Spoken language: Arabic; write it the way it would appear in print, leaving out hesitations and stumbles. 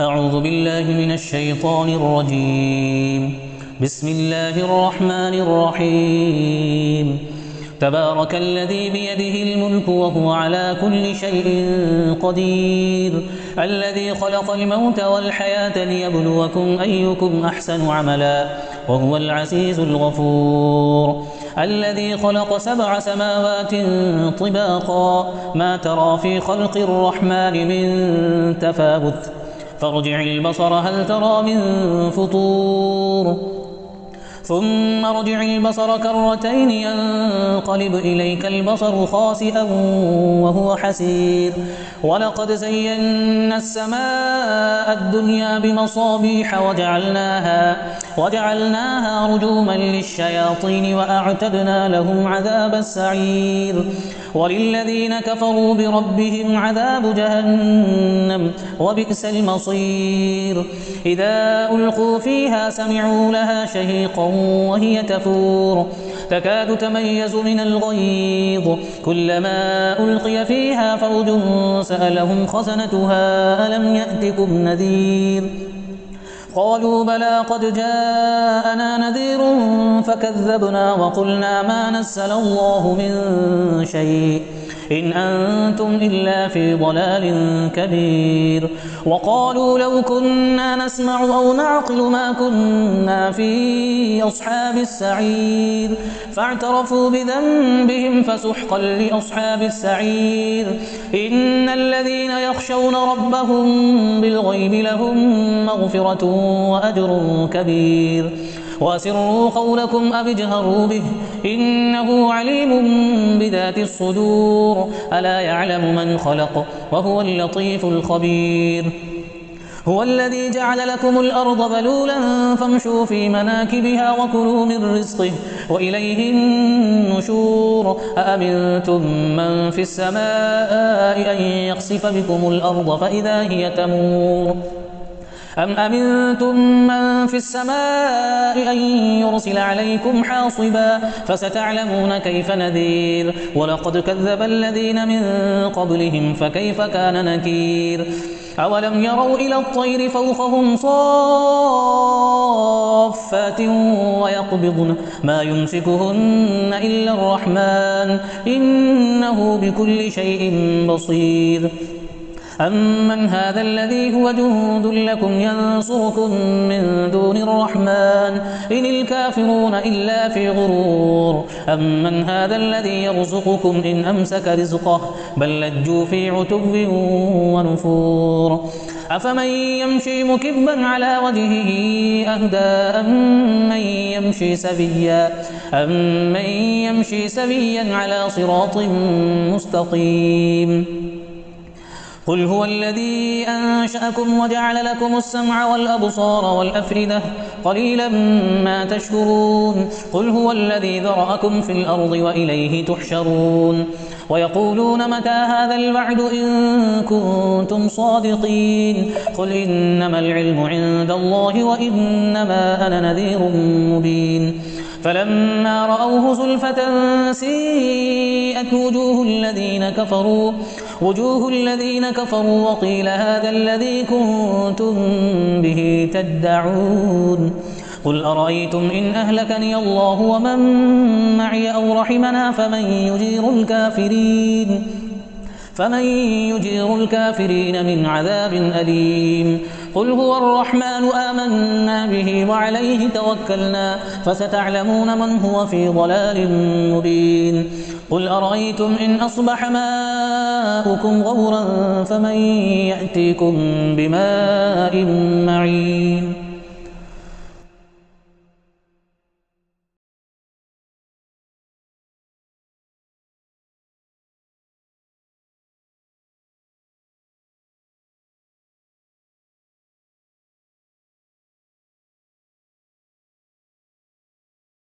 أعوذ بالله من الشيطان الرجيم. بسم الله الرحمن الرحيم. تبارك الذي بيده الملك وهو على كل شيء قدير، الذي خلق الموت والحياة ليبلوكم أيكم أحسن عملا وهو العزيز الغفور، الذي خلق 7 سماوات طباقا ما ترى في خلق الرحمن من تفاوت، فارجع البصر هل ترى من فطور، ثم ارجع البصر كرتين ينقلب إليك البصر خاسئا وهو حسير، ولقد زينا السماء الدنيا بمصابيح وجعلناها رجوما للشياطين وأعتدنا لهم عذاب السعير، وللذين كفروا بربهم عذاب جهنم وبئس المصير. إذا ألقوا فيها سمعوا لها شهيقا وهي تفور تكاد تميز من الغيظ، كلما ألقي فيها فوج سألهم خزنتها ألم يأتكم نذير، قالوا بلى قد جاءنا نذير فكذبنا وقلنا ما نزل الله من شيء إن أنتم إلا في ضلال كبير، وقالوا لو كنا نسمع أو نعقل ما كنا في أصحاب السعير، فاعترفوا بذنبهم فسحقا لأصحاب السعير. إن الذين يخشون ربهم بالغيب لهم مغفرة وأجر كبير، وأسروا قولكم أو اجهروا به إنه عليم بذات الصدور، ألا يعلم من خلق وهو اللطيف الخبير. هو الذي جعل لكم الأرض ذلولا فامشوا في مناكبها وكلوا من رزقه وإليه النشور، أأمنتم من في السماء أن يخسف بكم الأرض فإذا هي تمور، أم أمنتم من في السماء أن يرسل عليكم حاصبا فستعلمون كيف نذير، ولقد كذب الذين من قبلهم فكيف كان نكير. أولم يروا إلى الطير فوقهم صافات ويقبضن ما يمسكهن إلا الرحمن إنه بكل شيء بصير. أمن هذا الذي هو جند لكم ينصركم من دون الرحمن إن الكافرون إلا في غرور، أمن هذا الذي يرزقكم إن أمسك رزقه بل لجوا في عتو ونفور، أفمن يمشي مكبا على وجهه أهدى أمن يمشي سويا على صراط مستقيم. قل هو الذي أنشأكم وجعل لكم السمع والأبصار والأفئدة قليلا ما تشكرون. قل هو الذي ذرأكم في الأرض وإليه تحشرون. ويقولون متى هذا الوعد إن كنتم صادقين قل إنما العلم عند الله وإنما أنا نذير مبين. فلما رأوه زلفة سيئت وجوه الذين كفروا وقيل هذا الذي كنتم به تدعون. قل أرأيتم إن أهلكني الله ومن معي أو رحمنا فمن يجير الكافرين من عذاب أليم. قل هو الرحمن آمنا به وعليه توكلنا فستعلمون من هو في ضلال مبين. قل أرأيتم إن أصبح ماؤكم غورا فمن يأتيكم بماء معين.